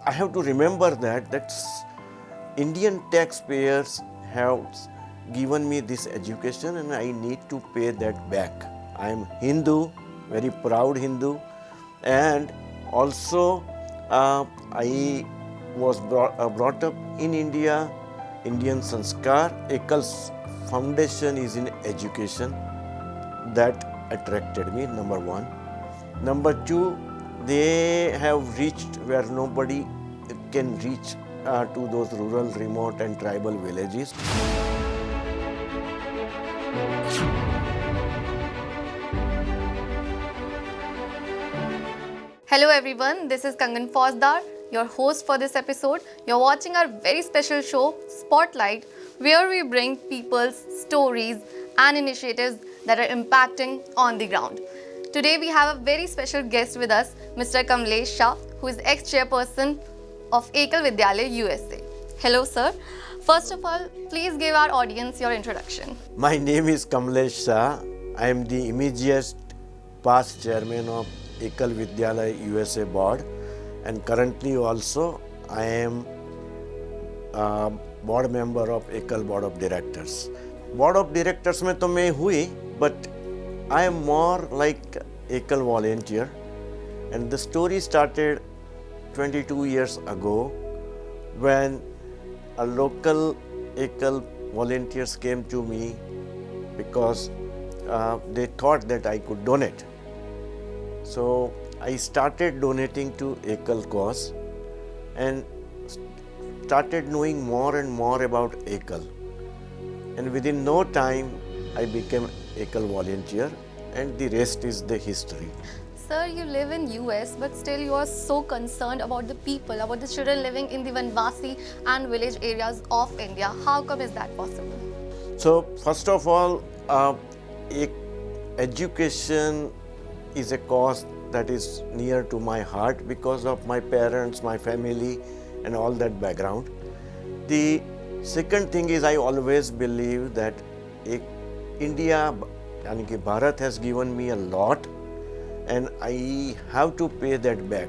I have to remember that Indian taxpayers have given me this education and I need to pay that back. I am Hindu, very proud Hindu, and also I was brought up in India, Indian Sanskar. Ekal's foundation is in education. That attracted me, number one. Number two, they have reached where nobody can reach to those rural, remote, and tribal villages. Hello everyone, this is Kangan Fauzdar, your host for this episode. You're watching our very special show, Spotlight, where we bring people's stories and initiatives that are impacting on the ground. Today we have a very special guest with us, Mr. Kamlesh Shah, who is ex-chairperson of Ekal Vidyalaya, USA. Hello sir. First of all, please give our audience your introduction. My name is Kamlesh Shah. I am the immediate past chairman of Ekal Vidyalaya USA board, and currently also I am board member of Ekal board of directors. Board of directors में तो मैं हुई, but I am more like Ekal volunteer, and the story started 22 years ago when a local Ekal volunteers came to me because they thought that I could donate. So I started donating to Ekal cause and started knowing more and more about Ekal. And within no time, I became Ekal volunteer, and the rest is the history. Sir, you live in US, but still you are so concerned about the people, about the children living in the Vanvasi and village areas of India. How come is that possible? So first of all, education is a cause that is near to my heart because of my parents, my family, and all that background. The second thing is I always believe that India, यानी कि Bharat has given me a lot, and I have to pay that back.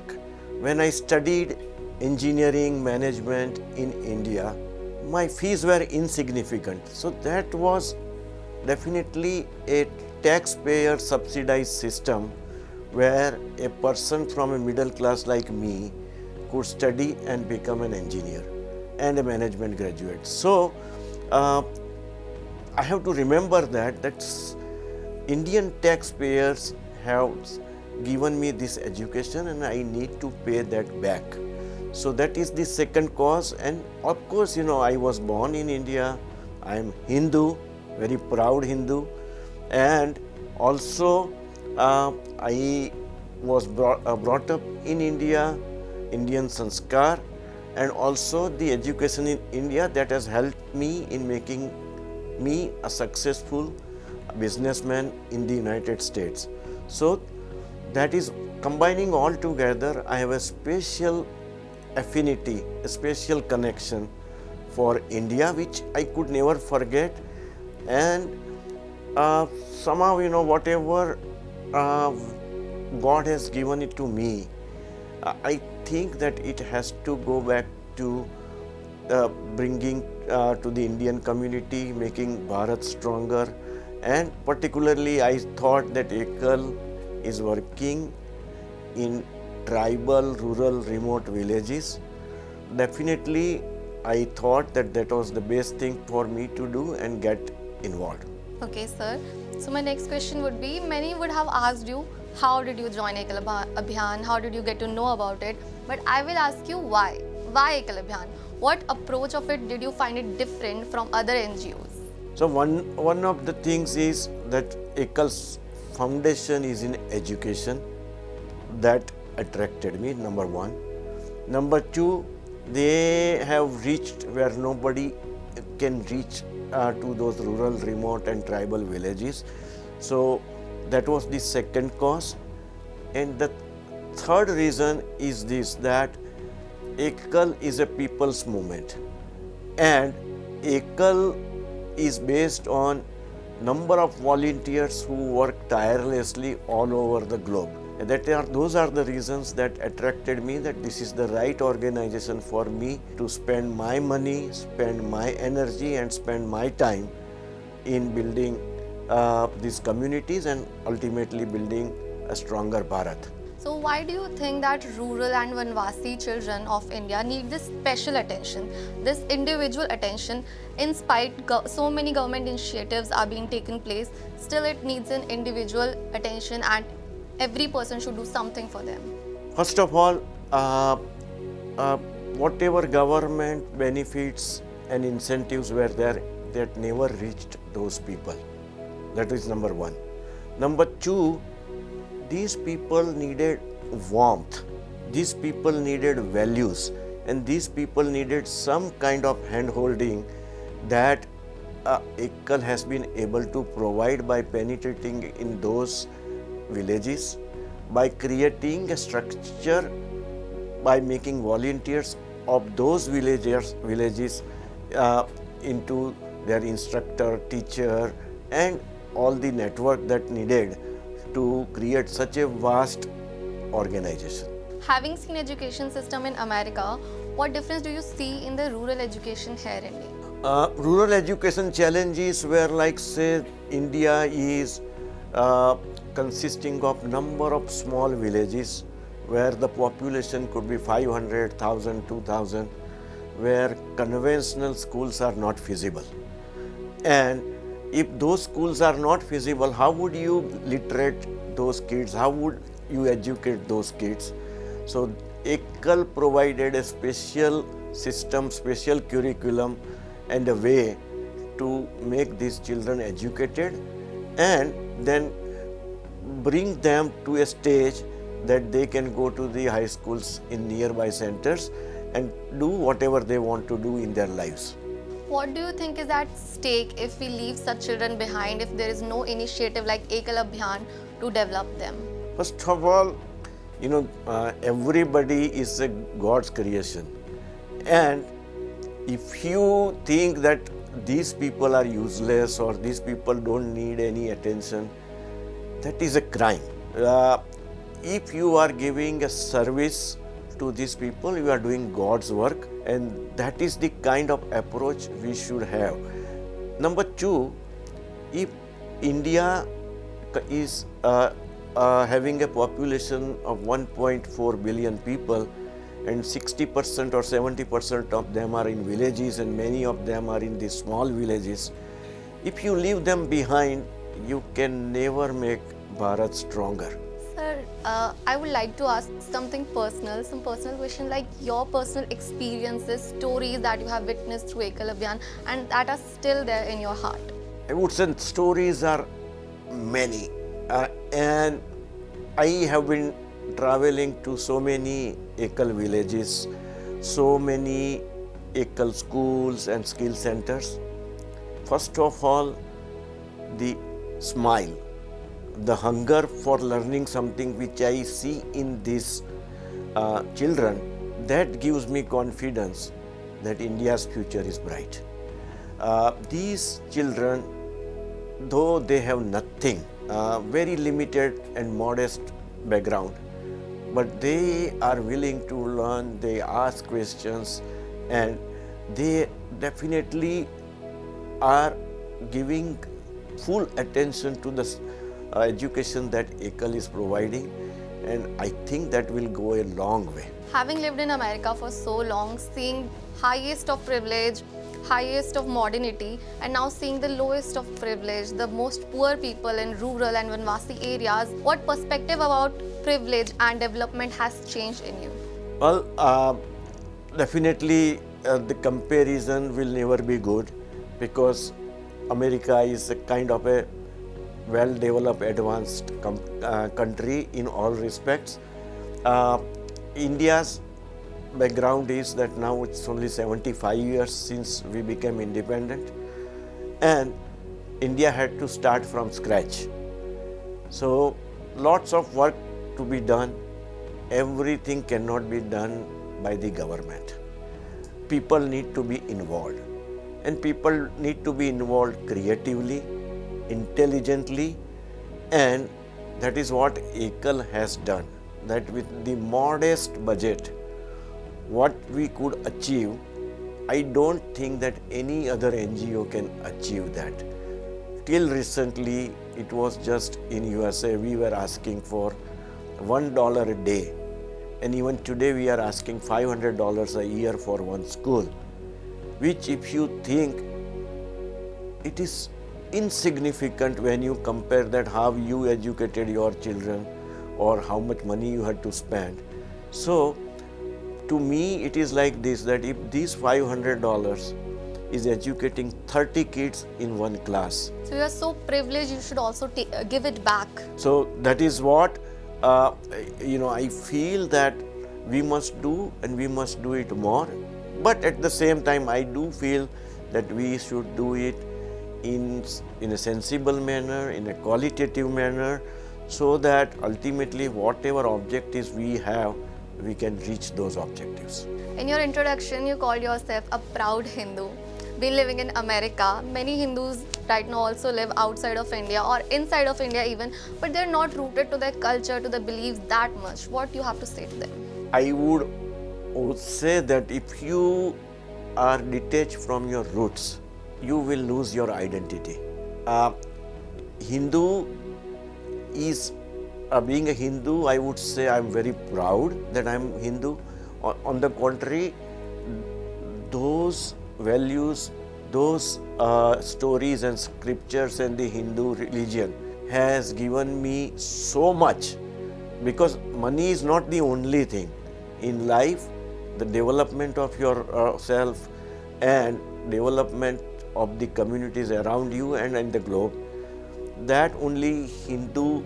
When I studied engineering management in India, my fees were insignificant. So that was definitely a taxpayer subsidized system where a person from a middle class like me could study and become an engineer and a management graduate. So I have to remember that Indian taxpayers have given me this education and I need to pay that back. So that is the second cause, and of course, I was born in India. I am Hindu, very proud Hindu, and also I was brought up in India, Indian Sanskar, and also the education in India that has helped me in making me a successful businessman in the United States. So that is combining all together. I have a special affinity, a special connection for India, which I could never forget. And somehow, whatever God has given it to me, I think that it has to go back to bringing to the Indian community, making Bharat stronger. And particularly, I thought that Ekal is working in tribal, rural, remote villages. Definitely, I thought that was the best thing for me to do and get involved. Okay, sir. So my next question would be, many would have asked you, how did you join Ekal Abhiyan? How did you get to know about it? But I will ask you why. Why Ekal Abhiyan? What approach of it did you find it different from other NGOs? So one of the things is that Ekal's foundation is in education. That attracted me, number one. Number two, they have reached where nobody can reach to those rural, remote, and tribal villages. So that was the second cause. And the third reason is this, that Ekal is a people's movement, and Ekal is based on number of volunteers who work tirelessly all over the globe. Those are the reasons that attracted me, that this is the right organization for me to spend my money, spend my energy, and spend my time in building these communities and ultimately building a stronger Bharat. So why do you think that rural and Vanvasi children of India need this special attention, this individual attention, in spite so many government initiatives are being taken place, still it needs an individual attention and every person should do something for them? First of all, uh, whatever government benefits and incentives were there, that never reached those people. That is number one. Number two, these people needed warmth, these people needed values, and these people needed some kind of hand holding that Ekal has been able to provide by penetrating in those villages, by creating a structure, by making volunteers of those villages into their instructor, teacher, and all the network that needed to create such a vast organization. Having seen education system in America, what difference do you see in the rural education here in India? Rural education challenges were like, say, India is consisting of number of small villages where the population could be 500, 1,000, 2,000, where conventional schools are not feasible. And if those schools are not feasible, how would you literate those kids? How would you educate those kids? So Ekal provided a special system, special curriculum and a way to make these children educated and then bring them to a stage that they can go to the high schools in nearby centers and do whatever they want to do in their lives. What do you think is at stake if we leave such children behind, if there is no initiative like Ekal Abhiyan to develop them? First of all, everybody is a God's creation. And if you think that these people are useless or these people don't need any attention, that is a crime. If you are giving a service to these people, you are doing God's work, and that is the kind of approach we should have. Number two, if India is having a population of 1.4 billion people and 60% or 70% of them are in villages and many of them are in these small villages, if you leave them behind, you can never make Bharat stronger. Sir, I would like to ask something personal, some personal question like your personal experiences, stories that you have witnessed through Ekal Abhiyan and that are still there in your heart. I would say stories are many, and I have been traveling to so many Ekal villages, so many Ekal schools and skill centers. First of all, the smile, the hunger for learning something which I see in these children, that gives me confidence that India's future is bright. These children, though they have nothing, very limited and modest background, but they are willing to learn, they ask questions, and they definitely are giving full attention to the education that Ekal is providing, and I think that will go a long way. Having lived in America for so long, seeing highest of privilege, highest of modernity, and now seeing the lowest of privilege, the most poor people in rural and Vanvasi areas, what perspective about privilege and development has changed in you? Well, definitely the comparison will never be good, because America is a kind of a well-developed, advanced country in all respects. India's background is that now it's only 75 years since we became independent, and India had to start from scratch. So lots of work to be done. Everything cannot be done by the government. People need to be involved, and people need to be involved creatively, intelligently, and That is what Ekal has done. That with the modest budget, what we could achieve, I don't think that any other NGO can achieve that. Till recently, it was just in USA, we were asking for $1 a day. And even today, we are asking $500 a year for one school, which if you think, it is insignificant when you compare that how you educated your children or how much money you had to spend. So, to me, it is like this, that if this $500 is educating 30 kids in one class. So you are so privileged, you should also give it back. So that is what, I feel that we must do, and we must do it more. But at the same time, I do feel that we should do it in a sensible manner, in a qualitative manner, so that ultimately whatever objectives we have, we can reach those objectives. In your introduction, you called yourself a proud Hindu. Been living in America, many Hindus right now also live outside of India or inside of India even, but they're not rooted to their culture, to their beliefs that much. What do you have to say to them? I would say that if you are detached from your roots, you will lose your identity. Hindu is being a Hindu, I would say I'm very proud that I'm Hindu. On the contrary, those values, those stories and scriptures and the Hindu religion has given me so much, because money is not the only thing. In life, the development of yourself and development of the communities around you and in the globe, that only Hindu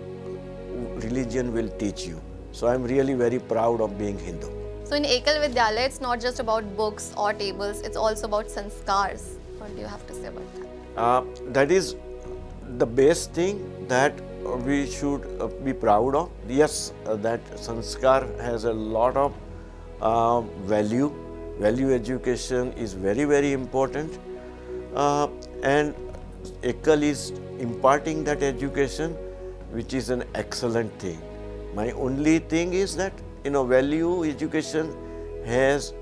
religion will teach you. So I'm really very proud of being Hindu. So in Ekal Vidyalaya, it's not just about books or tables, it's also about sanskars. What do you have to say about that? That is the best thing that we should be proud of. Yes, that sanskar has a lot of value. Value education is very, very important. And Ekal is imparting that education, which is an excellent thing. My only thing is that, value education has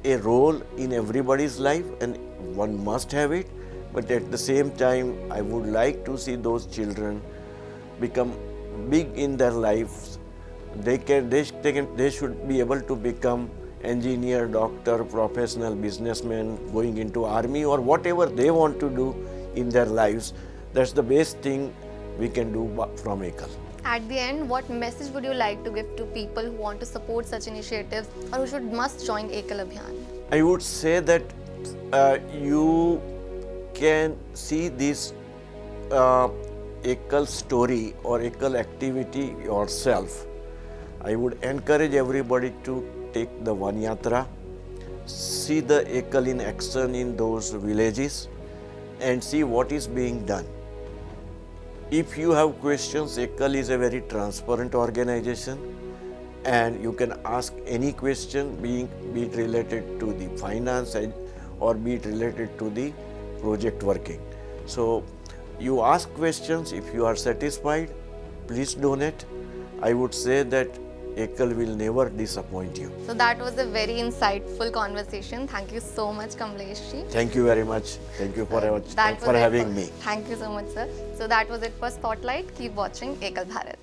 a role in everybody's life and one must have it. But at the same time, I would like to see those children become big in their lives. They should be able to become engineer, doctor, professional businessman, going into army or whatever they want to do in their lives. That's the best thing we can do from Ekal. At the end, what message would you like to give to people who want to support such initiatives or who must join Ekal Abhiyan? I would say that you can see this Ekal story or Ekal activity yourself. I would encourage everybody to take the Van Yatra, see the Ekal in action in those villages and see what is being done. If you have questions, Ekal is a very transparent organization and you can ask any question, be it related to the finance or be it related to the project working. So you ask questions. If you are satisfied, please donate. I would say that Ekal will never disappoint you. So that was a very insightful conversation. Thank you so much, Kamlesh Ji. Thank you very much. Thank you for having me. Thank you so much, sir. So that was it for Spotlight. Keep watching Ekal Bharat.